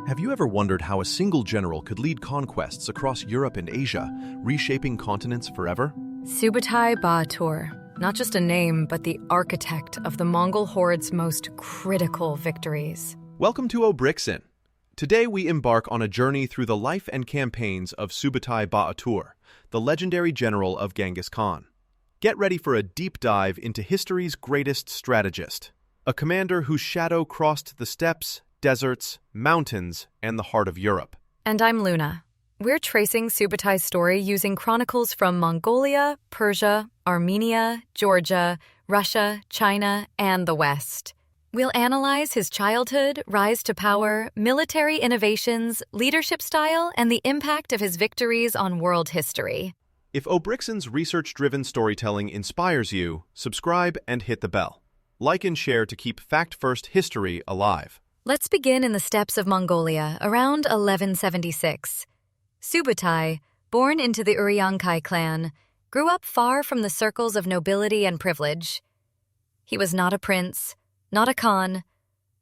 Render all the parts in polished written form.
Have you ever wondered how a single general could lead conquests across Europe and Asia, reshaping continents forever? Subutai Bahatur, not just a name, but the architect of the Mongol horde's most critical victories. Welcome to Obrixen. Today we embark on a journey through the life and campaigns of Subutai Bahatur, the legendary general of Genghis Khan. Get ready for a deep dive into history's greatest strategist, a commander whose shadow crossed the steppes, deserts, mountains, and the heart of Europe. And I'm Luna. We're tracing Subutai's story using chronicles from Mongolia, Persia, Armenia, Georgia, Russia, China, and the West. We'll analyze his childhood, rise to power, military innovations, leadership style, and the impact of his victories on world history. If Obrixen's research-driven storytelling inspires you, subscribe and hit the bell. Like and share to keep fact-first history alive. Let's begin in the steppes of Mongolia around 1176. Subutai, born into the Uryankai clan, grew up far from the circles of nobility and privilege. He was not a prince, not a khan,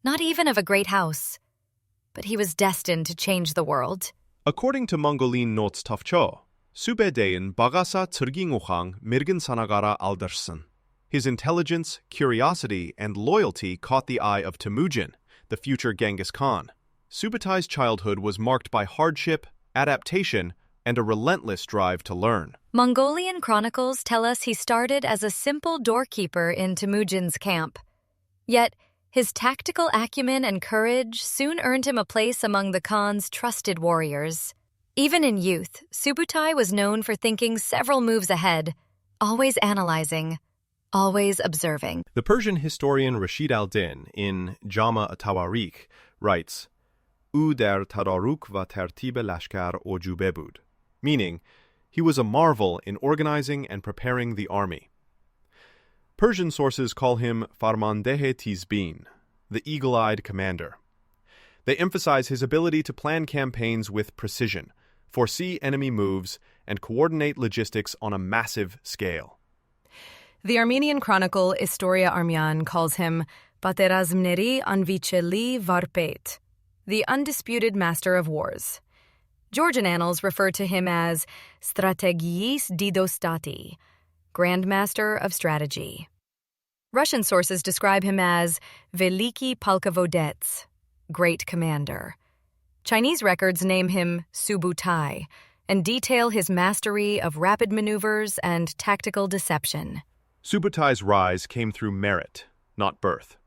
not even of a great house, but he was destined to change the world. According to Mongolian notes Tafcho, Subedain bagasa tsirginguhang mirgin sanagara alderson. His intelligence, curiosity, and loyalty caught the eye of Temujin, the future Genghis Khan. Subutai's childhood was marked by hardship, adaptation, and a relentless drive to learn. Mongolian chronicles tell us he started as a simple doorkeeper in Temujin's camp. Yet, his tactical acumen and courage soon earned him a place among the Khan's trusted warriors. Even in youth, Subutai was known for thinking several moves ahead, always analyzing, always observing. The Persian historian Rashid al-Din, in Jama at-Tawarikh, writes, "U der tadaruk va tertib lashkar ojube bud," meaning, he was a marvel in organizing and preparing the army. Persian sources call him Farmandehe Tizbin, the eagle-eyed commander. They emphasize his ability to plan campaigns with precision, foresee enemy moves, and coordinate logistics on a massive scale. The Armenian chronicle Istoria Armyan calls him Baterazmneri Anvicheli Varpet, the undisputed master of wars. Georgian annals refer to him as Strategist Didostati, Grandmaster of Strategy. Russian sources describe him as Veliki Polkovodets, Great Commander. Chinese records name him Subutai and detail his mastery of rapid maneuvers and tactical deception. Subutai's rise came through merit, not birth.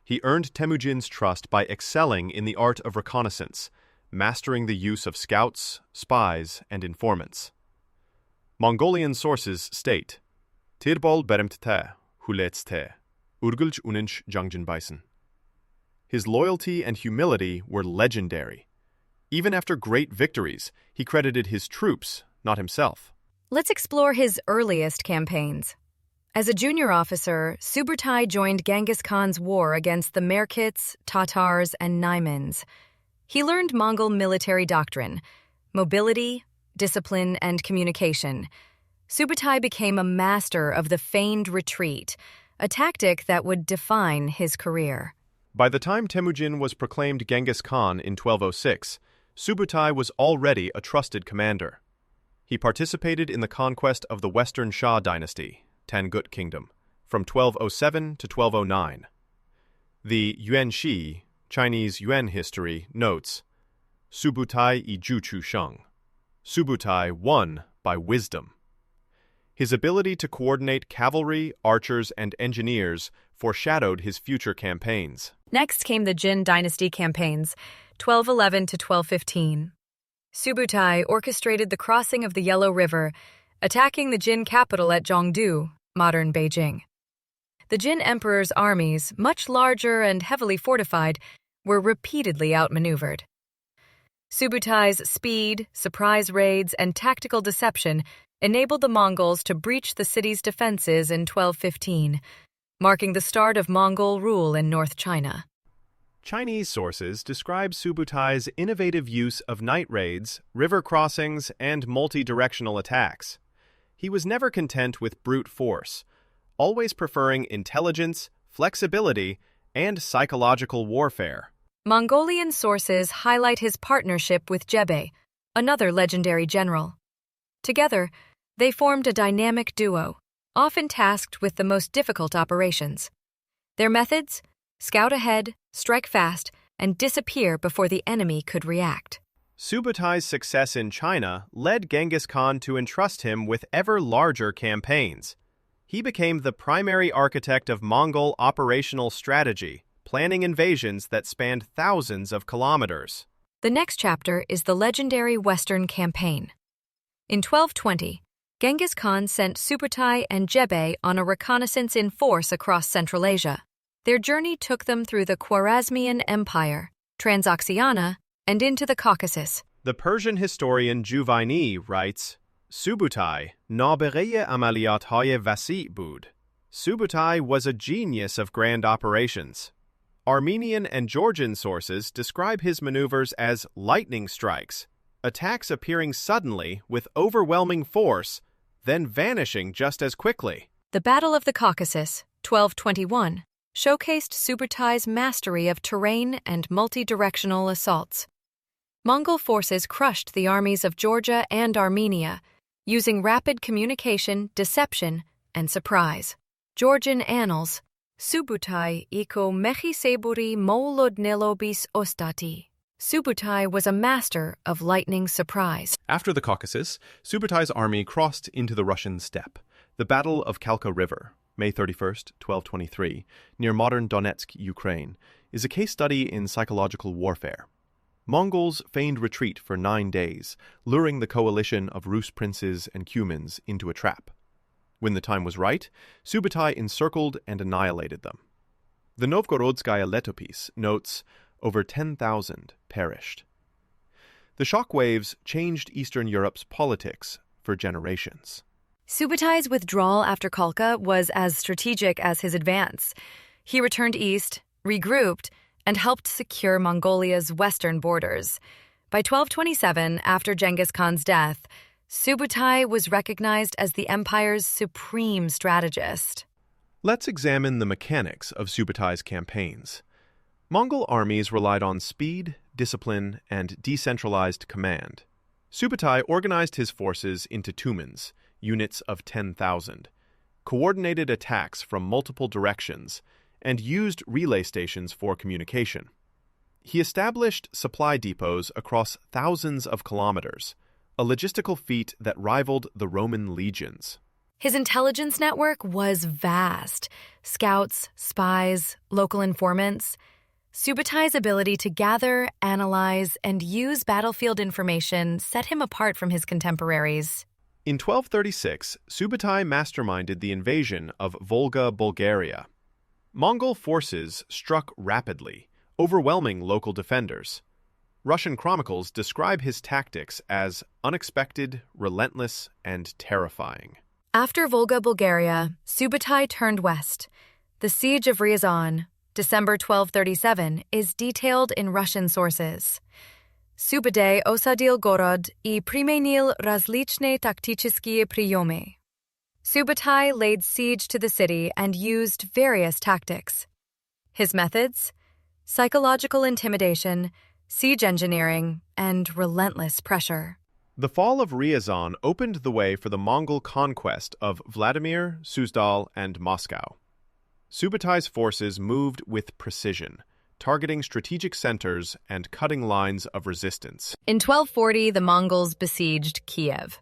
He earned Temujin's trust by excelling in the art of reconnaissance, mastering the use of scouts, spies, and informants. Mongolian sources state, Tirbol beremtte, huletste, urgulj uninch jangjin bison. His loyalty and humility were legendary. Even after great victories, he credited his troops, not himself. Let's explore his earliest campaigns. As a junior officer, Subutai joined Genghis Khan's war against the Merkits, Tatars, and Naimans. He learned Mongol military doctrine, mobility, discipline, and communication. Subutai became a master of the feigned retreat, a tactic that would define his career. By the time Temujin was proclaimed Genghis Khan in 1206, Subutai was already a trusted commander. He participated in the conquest of the Western Shah dynasty, Tangut Kingdom, from 1207 to 1209. The Yuan Shi, Chinese Yuan history, notes, Subutai I Juchu Sheng. Subutai won by wisdom. His ability to coordinate cavalry, archers, and engineers foreshadowed his future campaigns. Next came the Jin dynasty campaigns, 1211 to 1215. Subutai orchestrated the crossing of the Yellow River, attacking the Jin capital at Zhongdu, modern Beijing. The Jin emperor's armies, much larger and heavily fortified, were repeatedly outmaneuvered. Subutai's speed, surprise raids, and tactical deception enabled the Mongols to breach the city's defenses in 1215, marking the start of Mongol rule in North China. Chinese sources describe Subutai's innovative use of night raids, river crossings, and multi-directional attacks. He was never content with brute force, always preferring intelligence, flexibility, and psychological warfare. Mongolian sources highlight his partnership with Jebe, another legendary general. Together, they formed a dynamic duo, often tasked with the most difficult operations. Their methods? Scout ahead, strike fast, and disappear before the enemy could react. Subutai's success in China led Genghis Khan to entrust him with ever larger campaigns. He became the primary architect of Mongol operational strategy, planning invasions that spanned thousands of kilometers. The next chapter is the legendary Western Campaign. In 1220, Genghis Khan sent Subutai and Jebe on a reconnaissance in force across Central Asia. Their journey took them through the Khwarezmian Empire, Transoxiana, and into the Caucasus. The Persian historian Juvaini writes, Subutai nabeghe amaliyat-haye vasi bud. Subutai was a genius of grand operations. Armenian and Georgian sources describe his maneuvers as lightning strikes, attacks appearing suddenly with overwhelming force, then vanishing just as quickly. The Battle of the Caucasus, 1221, showcased Subutai's mastery of terrain and multi-directional assaults. Mongol forces crushed the armies of Georgia and Armenia, using rapid communication, deception, and surprise. Georgian annals, Subutai iko mechiseburi molodnelobis ostati. Subutai was a master of lightning surprise. After the Caucasus, Subutai's army crossed into the Russian steppe. The Battle of Kalka River, May 31st, 1223, near modern Donetsk, Ukraine, is a case study in psychological warfare. Mongols feigned retreat for 9 days, luring the coalition of Rus princes and Cumans into a trap. When the time was right, Subutai encircled and annihilated them. The Novgorodskaya Letopis notes, over 10,000 perished. The shockwaves changed Eastern Europe's politics for generations. Subutai's withdrawal after Kalka was as strategic as his advance. He returned east, regrouped, and helped secure Mongolia's western borders. By 1227, after Genghis Khan's death, Subutai was recognized as the empire's supreme strategist. Let's examine the mechanics of Subutai's campaigns. Mongol armies relied on speed, discipline, and decentralized command. Subutai organized his forces into tumans, units of 10,000, coordinated attacks from multiple directions, and used relay stations for communication. He established supply depots across thousands of kilometers, a logistical feat that rivaled the Roman legions. His intelligence network was vast. Scouts, spies, local informants. Subutai's ability to gather, analyze, and use battlefield information set him apart from his contemporaries. In 1236, Subutai masterminded the invasion of Volga, Bulgaria. Mongol forces struck rapidly, overwhelming local defenders. Russian chronicles describe his tactics as unexpected, relentless, and terrifying. After Volga, Bulgaria, Subutai turned west. The siege of Ryazan, December 1237, is detailed in Russian sources. Subutai osadil gorod I primenil razlichne takticheskie priyomy. Subutai laid siege to the city and used various tactics. His methods? Psychological intimidation, siege engineering, and relentless pressure. The fall of Ryazan opened the way for the Mongol conquest of Vladimir, Suzdal, and Moscow. Subutai's forces moved with precision, targeting strategic centers and cutting lines of resistance. In 1240, the Mongols besieged Kiev.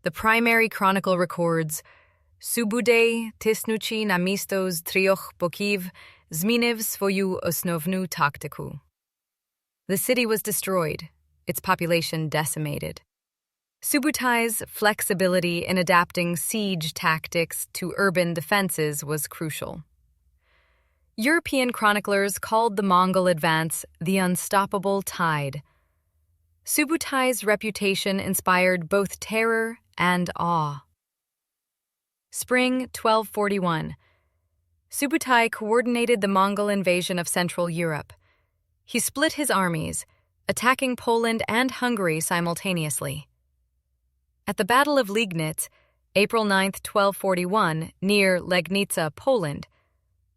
The primary chronicle records, Subutai tisnuchi namistos trioch bokiv zminev svoyu osnovnu taktiku. The city was destroyed, its population decimated. Subutai's flexibility in adapting siege tactics to urban defenses was crucial. European chroniclers called the Mongol advance the unstoppable tide. Subutai's reputation inspired both terror and awe. Spring 1241. Subutai coordinated the Mongol invasion of Central Europe. He split his armies, attacking Poland and Hungary simultaneously. At the Battle of Liegnitz, April 9, 1241, near Legnica, Poland,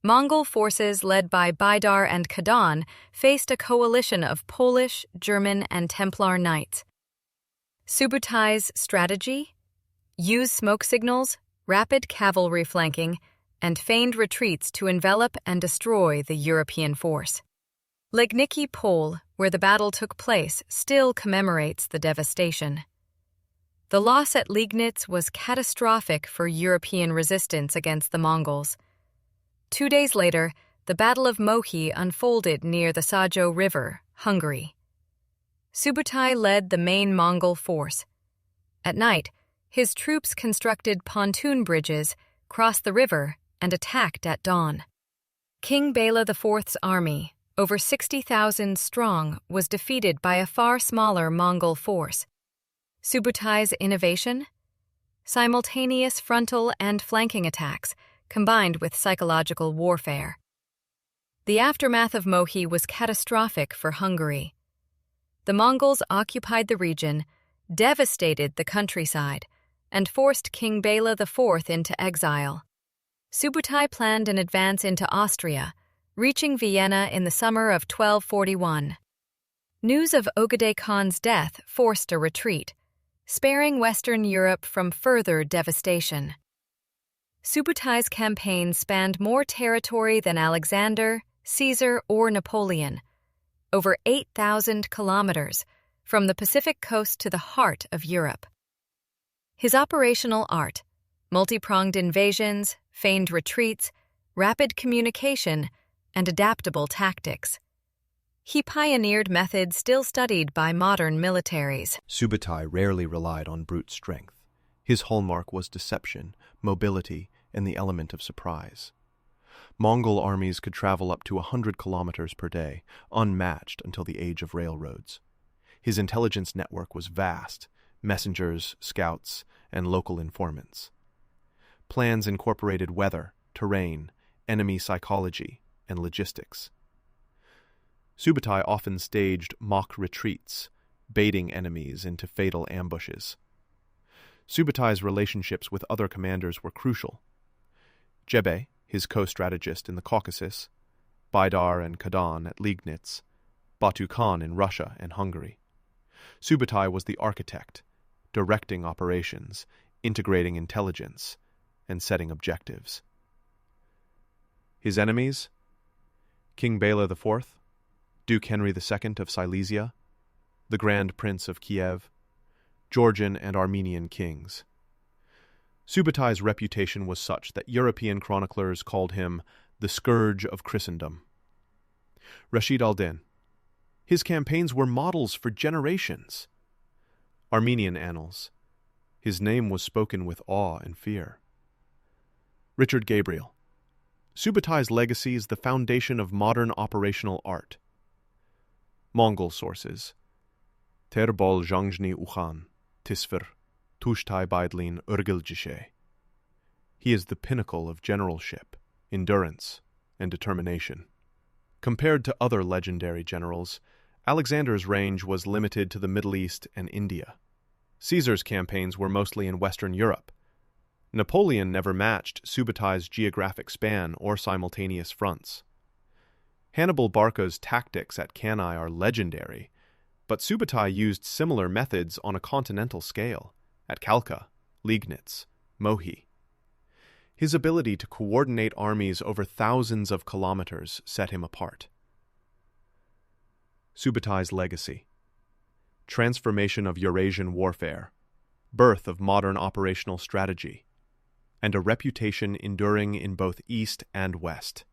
Mongol forces led by Baidar and Khadan faced a coalition of Polish, German, and Templar knights. Subutai's strategy? Use smoke signals, rapid cavalry flanking, and feigned retreats to envelop and destroy the European force. Legnicki Pole, where the battle took place, still commemorates the devastation. The loss at Liegnitz was catastrophic for European resistance against the Mongols. 2 days later, the Battle of Mohi unfolded near the Sajo River, Hungary. Subutai led the main Mongol force. At night, his troops constructed pontoon bridges, crossed the river, and attacked at dawn. King Bela IV's army, over 60,000 strong, was defeated by a far smaller Mongol force. Subutai's innovation? Simultaneous frontal and flanking attacks, combined with psychological warfare. The aftermath of Mohi was catastrophic for Hungary. The Mongols occupied the region, devastated the countryside, and forced King Bela IV into exile. Subutai planned an advance into Austria, reaching Vienna in the summer of 1241. News of Ogedei Khan's death forced a retreat, sparing Western Europe from further devastation. Subutai's campaign spanned more territory than Alexander, Caesar, or Napoleon, over 8,000 kilometers, from the Pacific coast to the heart of Europe. His operational art, multi-pronged invasions, feigned retreats, rapid communication, and adaptable tactics. He pioneered methods still studied by modern militaries. Subutai rarely relied on brute strength. His hallmark was deception, mobility, and the element of surprise. Mongol armies could travel up to 100 kilometers per day, unmatched until the age of railroads. His intelligence network was vast: messengers, scouts, and local informants. Plans incorporated weather, terrain, enemy psychology, and logistics. Subutai often staged mock retreats, baiting enemies into fatal ambushes. Subutai's relationships with other commanders were crucial. Jebe, his co-strategist in the Caucasus, Baidar and Khadan at Liegnitz, Batu Khan in Russia and Hungary. Subutai was the architect, directing operations, integrating intelligence, and setting objectives. His enemies? King Bela IV, Duke Henry II of Silesia, the Grand Prince of Kiev, Georgian and Armenian kings. Subutai's reputation was such that European chroniclers called him the scourge of Christendom. Rashid al-Din. His campaigns were models for generations. Armenian annals. His name was spoken with awe and fear. Richard Gabriel. Subutai's legacy is the foundation of modern operational art. Mongol sources. Terbol Zhangzhni Ukhan, Tisfer, Tushtai Baidlin Urgilgishe. He is the pinnacle of generalship, endurance, and determination. Compared to other legendary generals, Alexander's range was limited to the Middle East and India. Caesar's campaigns were mostly in Western Europe. Napoleon never matched Subutai's geographic span or simultaneous fronts. Hannibal Barca's tactics at Cannae are legendary, but Subutai used similar methods on a continental scale, at Khalkha, Liegnitz, Mohi. His ability to coordinate armies over thousands of kilometers set him apart. Subutai's legacy. Transformation of Eurasian warfare, birth of modern operational strategy, and a reputation enduring in both East and West.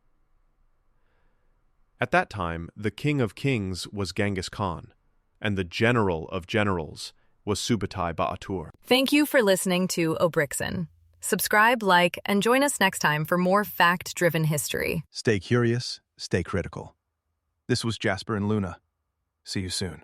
At that time, the King of Kings was Genghis Khan, and the General of Generals was Subutai Ba'atur. Thank you for listening to Obrixen. Subscribe, like, and join us next time for more fact-driven history. Stay curious, stay critical. This was Jasper and Luna. See you soon.